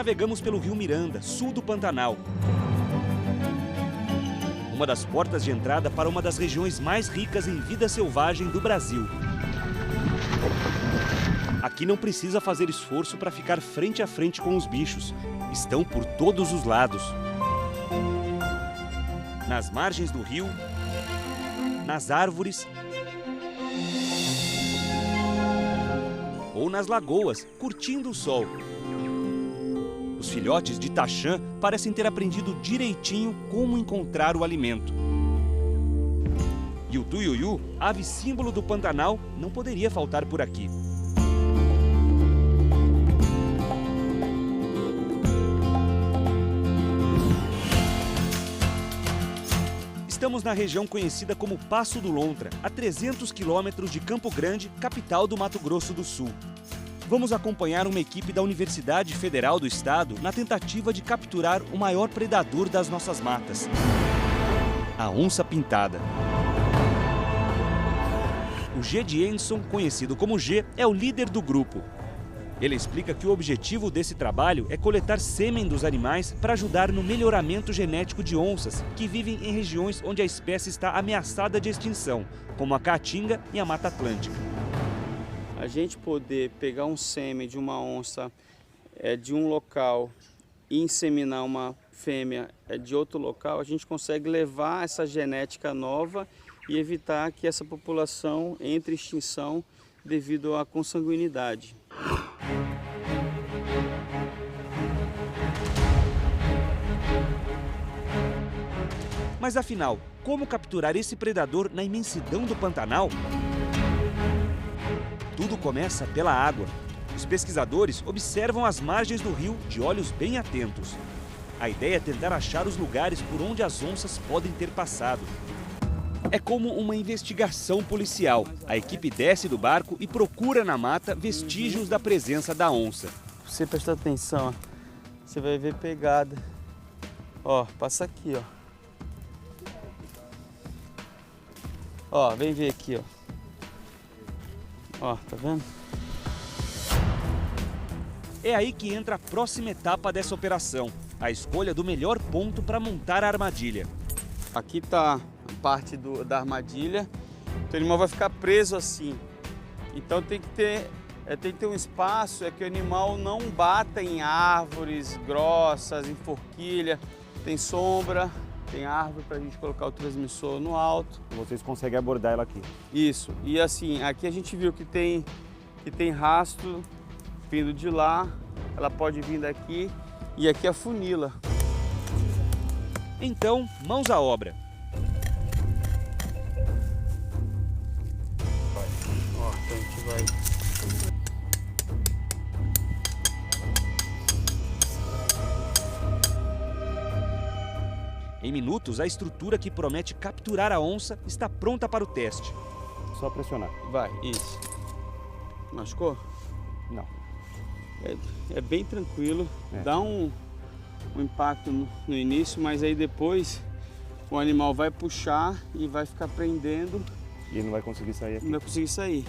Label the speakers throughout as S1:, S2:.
S1: navegamos pelo rio Miranda, sul do Pantanal. Uma das portas de entrada para uma das regiões mais ricas em vida selvagem do Brasil. Aqui não precisa fazer esforço para ficar frente a frente com os bichos. Estão por todos os lados. Nas margens do rio, nas árvores ou nas lagoas, curtindo o sol. Os filhotes de taxã parecem ter aprendido direitinho como encontrar o alimento. E o tuiuiu, ave símbolo do Pantanal, não poderia faltar por aqui. Estamos na região conhecida como Passo do Lontra, a 300 quilômetros de Campo Grande, capital do Mato Grosso do Sul. Vamos acompanhar uma equipe da Universidade Federal do Estado na tentativa de capturar o maior predador das nossas matas, a onça pintada. O G. Dienson, conhecido como G, é o líder do grupo. Ele explica que o objetivo desse trabalho é coletar sêmen dos animais para ajudar no melhoramento genético de onças que vivem em regiões onde a espécie está ameaçada de extinção, como a Caatinga e a Mata Atlântica.
S2: A gente poder pegar um sêmen de uma onça de um local e inseminar uma fêmea de outro local, a gente consegue levar essa genética nova e evitar que essa população entre em extinção devido à consanguinidade.
S1: Mas afinal, como capturar esse predador na imensidão do Pantanal? Tudo começa pela água. Os pesquisadores observam as margens do rio de olhos bem atentos. A ideia é tentar achar os lugares por onde as onças podem ter passado. É como uma investigação policial. A equipe desce do barco e procura na mata vestígios da presença da onça.
S2: Você presta atenção, ó. Você vai ver pegada. Ó, passa aqui, ó. Ó, vem ver aqui, ó. Ó, tá vendo?
S1: É aí que entra a próxima etapa dessa operação, a escolha do melhor ponto para montar a armadilha.
S2: Aqui tá a parte da armadilha, então o animal vai ficar preso assim. Então tem que ter um espaço que o animal não bata em árvores grossas, em forquilha, tem sombra, tem árvore para a gente colocar o transmissor no alto.
S3: Vocês conseguem abordar ela aqui.
S2: Isso, e assim, aqui a gente viu que tem rastro vindo de lá, ela pode vir daqui e aqui afunila.
S1: Então, mãos à obra.
S2: Ó, então a gente vai...
S1: Em minutos, a estrutura que promete capturar a onça está pronta para o teste.
S3: Só pressionar.
S2: Vai, isso. Machucou?
S3: Não.
S2: É bem tranquilo, dá um impacto no início, mas aí depois o animal vai puxar e vai ficar prendendo.
S3: E ele não vai conseguir sair aqui.
S2: Não vai conseguir sair.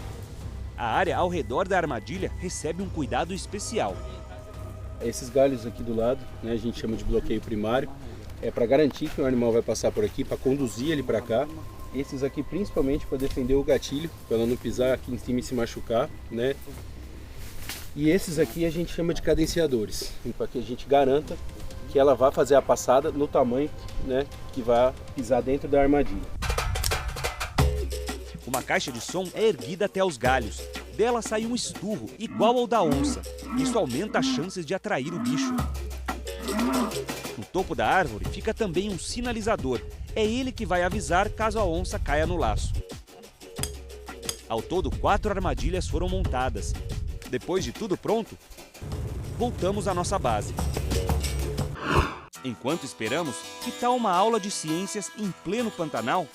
S1: A área ao redor da armadilha recebe um cuidado especial.
S4: Esses galhos aqui do lado, né, a gente chama de bloqueio primário, é para garantir que o animal vai passar por aqui, para conduzir ele para cá. Esses aqui principalmente para defender o gatilho, para ela não pisar aqui em cima e se machucar, né? E esses aqui a gente chama de cadenciadores, para que a gente garanta que ela vai fazer a passada no tamanho, né, que vai pisar dentro da armadilha.
S1: Uma caixa de som é erguida até os galhos. Dela sai um esturro igual ao da onça. Isso aumenta as chances de atrair o bicho. No topo da árvore fica também um sinalizador. É ele que vai avisar caso a onça caia no laço. Ao todo, 4 armadilhas foram montadas. Depois de tudo pronto, voltamos à nossa base. Enquanto esperamos, que tal uma aula de ciências em pleno Pantanal?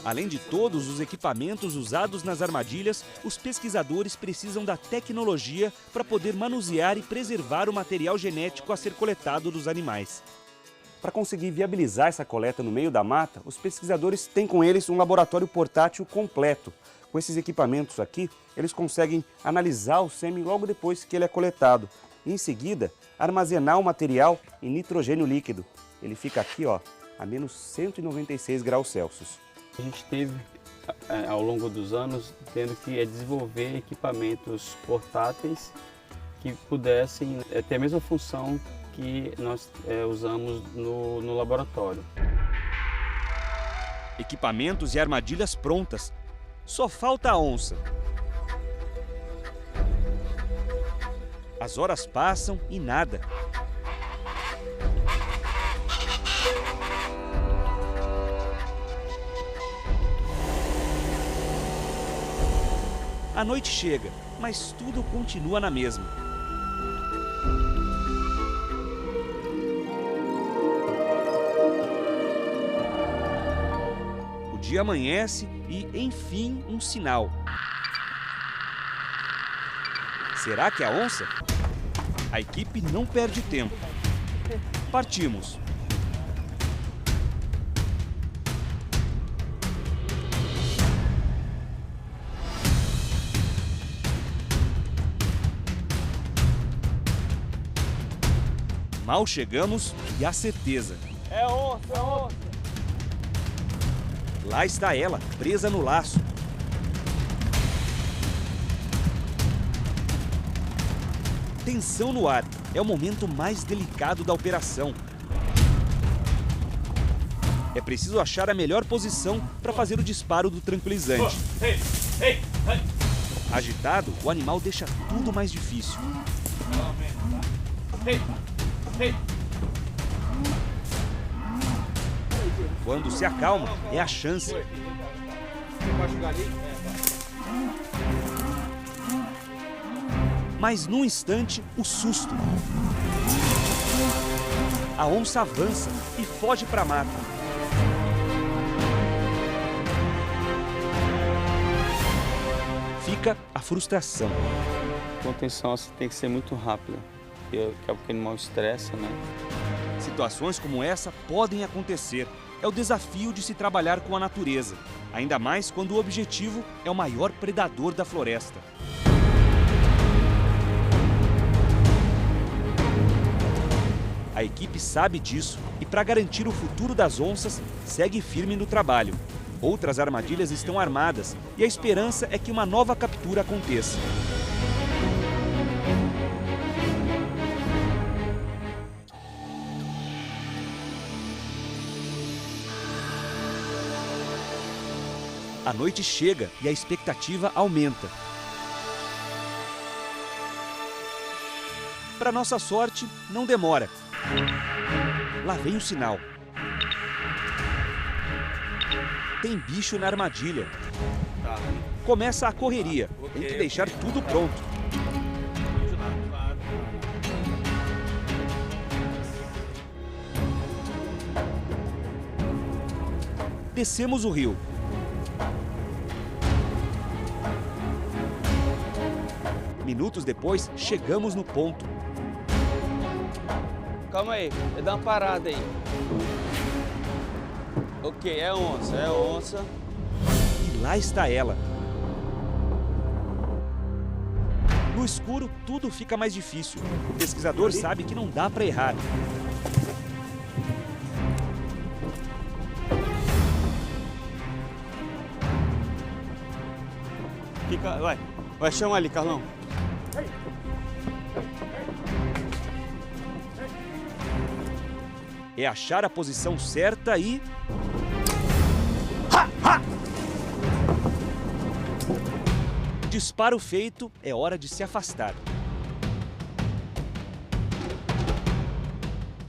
S1: Além de todos os equipamentos usados nas armadilhas, os pesquisadores precisam da tecnologia para poder manusear e preservar o material genético a ser coletado dos animais.
S3: Para conseguir viabilizar essa coleta no meio da mata, os pesquisadores têm com eles um laboratório portátil completo. Com esses equipamentos aqui, eles conseguem analisar o sêmen logo depois que ele é coletado. e, em seguida, armazenar o material em nitrogênio líquido. Ele fica aqui, ó, a menos 196 graus Celsius.
S2: A gente teve, ao longo dos anos, tendo que desenvolver equipamentos portáteis que pudessem ter a mesma função que nós usamos no laboratório.
S1: Equipamentos e armadilhas prontas. Só falta a onça. As horas passam e nada. A noite chega, mas tudo continua na mesma. O dia amanhece e, enfim, um sinal. Será que é a onça? A equipe não perde tempo. Partimos. Mal chegamos e a certeza.
S2: É onça, é onça!
S1: Lá está ela, presa no laço. Tensão no ar. É o momento mais delicado da operação. É preciso achar a melhor posição para fazer o disparo do tranquilizante. Agitado, o animal deixa tudo mais difícil. Quando se acalma, é a chance. Mas num instante, o susto. A onça avança e foge para a mata. Fica a frustração.
S2: A contenção tem que ser muito rápida, porque o animal estressa, né?
S1: Situações como essa podem acontecer. É o desafio de se trabalhar com a natureza, ainda mais quando o objetivo é o maior predador da floresta. A equipe sabe disso e, para garantir o futuro das onças, segue firme no trabalho. Outras armadilhas estão armadas e a esperança é que uma nova captura aconteça. A noite chega e a expectativa aumenta. Para nossa sorte, não demora. Lá vem o sinal. Tem bicho na armadilha. Começa a correria. Tem que deixar tudo pronto. Descemos o rio. Minutos depois, chegamos no ponto.
S2: Calma aí, dá uma parada aí. Ok, é onça, é onça.
S1: E lá está ela. No escuro, tudo fica mais difícil. O pesquisador sabe que não dá para errar.
S2: Fica, vai chamar ali, Carlão.
S1: É achar a posição certa e... Disparo feito, é hora de se afastar.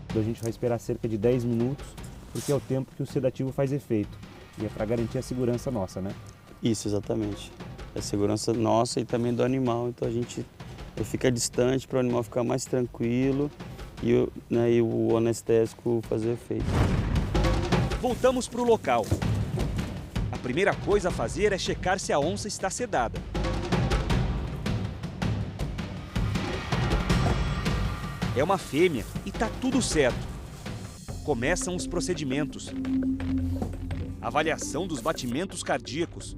S3: A gente vai esperar cerca de 10 minutos, porque é o tempo que o sedativo faz efeito. E é para garantir a segurança nossa, né?
S2: Isso, exatamente. É a segurança nossa e também do animal. Então a gente fica distante para o animal ficar mais tranquilo e o anestésico fazer efeito.
S1: Voltamos para o local. A primeira coisa a fazer é checar se a onça está sedada. É uma fêmea e está tudo certo. Começam os procedimentos. Avaliação dos batimentos cardíacos,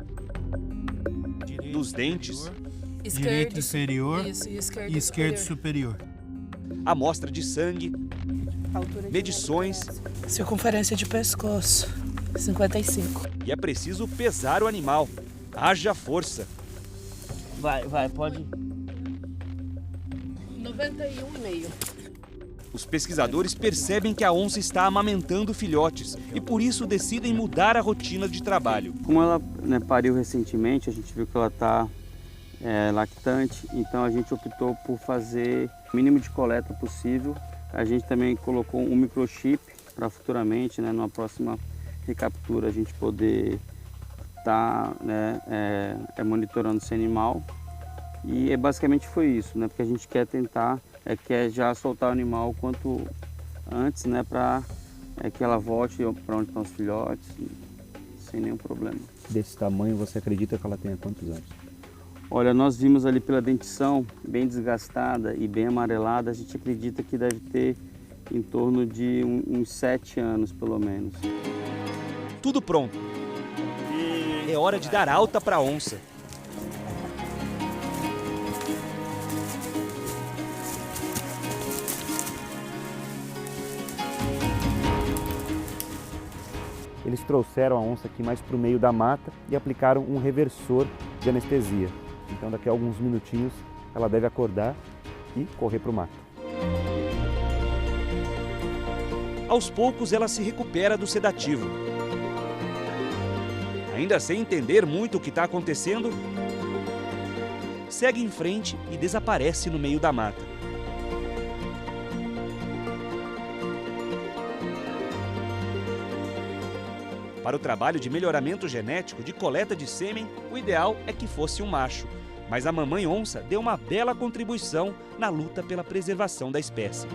S1: dos dentes,
S5: Direito
S6: inferior
S5: isso,
S6: e esquerdo superior.
S1: amostra de sangue, medições
S5: Circunferência de pescoço, 55.
S1: e é preciso pesar o animal. Haja força.
S2: Vai, pode.
S5: 91,5.
S1: Os pesquisadores percebem que a onça está amamentando filhotes e por isso decidem mudar a rotina de trabalho.
S2: Como ela pariu recentemente, a gente viu que ela está lactante, então a gente optou por fazer o mínimo de coleta possível. A gente também colocou um microchip para futuramente, numa próxima recaptura, a gente poder estar monitorando esse animal. E basicamente foi isso, porque a gente quer tentar, quer já soltar o animal o quanto antes, para que ela volte para onde estão os filhotes, sem nenhum problema.
S3: Desse tamanho, você acredita que ela tenha quantos anos?
S2: Olha, nós vimos ali pela dentição, bem desgastada e bem amarelada, a gente acredita que deve ter em torno de uns 7 anos, pelo menos.
S1: Tudo pronto. É hora de dar alta para a onça.
S3: Eles trouxeram a onça aqui mais para o meio da mata e aplicaram um reversor de anestesia. Então daqui a alguns minutinhos ela deve acordar e correr para o mato.
S1: Aos poucos ela se recupera do sedativo. Ainda sem entender muito o que está acontecendo, segue em frente e desaparece no meio da mata. Para o trabalho de melhoramento genético de coleta de sêmen, o ideal é que fosse um macho. Mas a mamãe onça deu uma bela contribuição na luta pela preservação da espécie.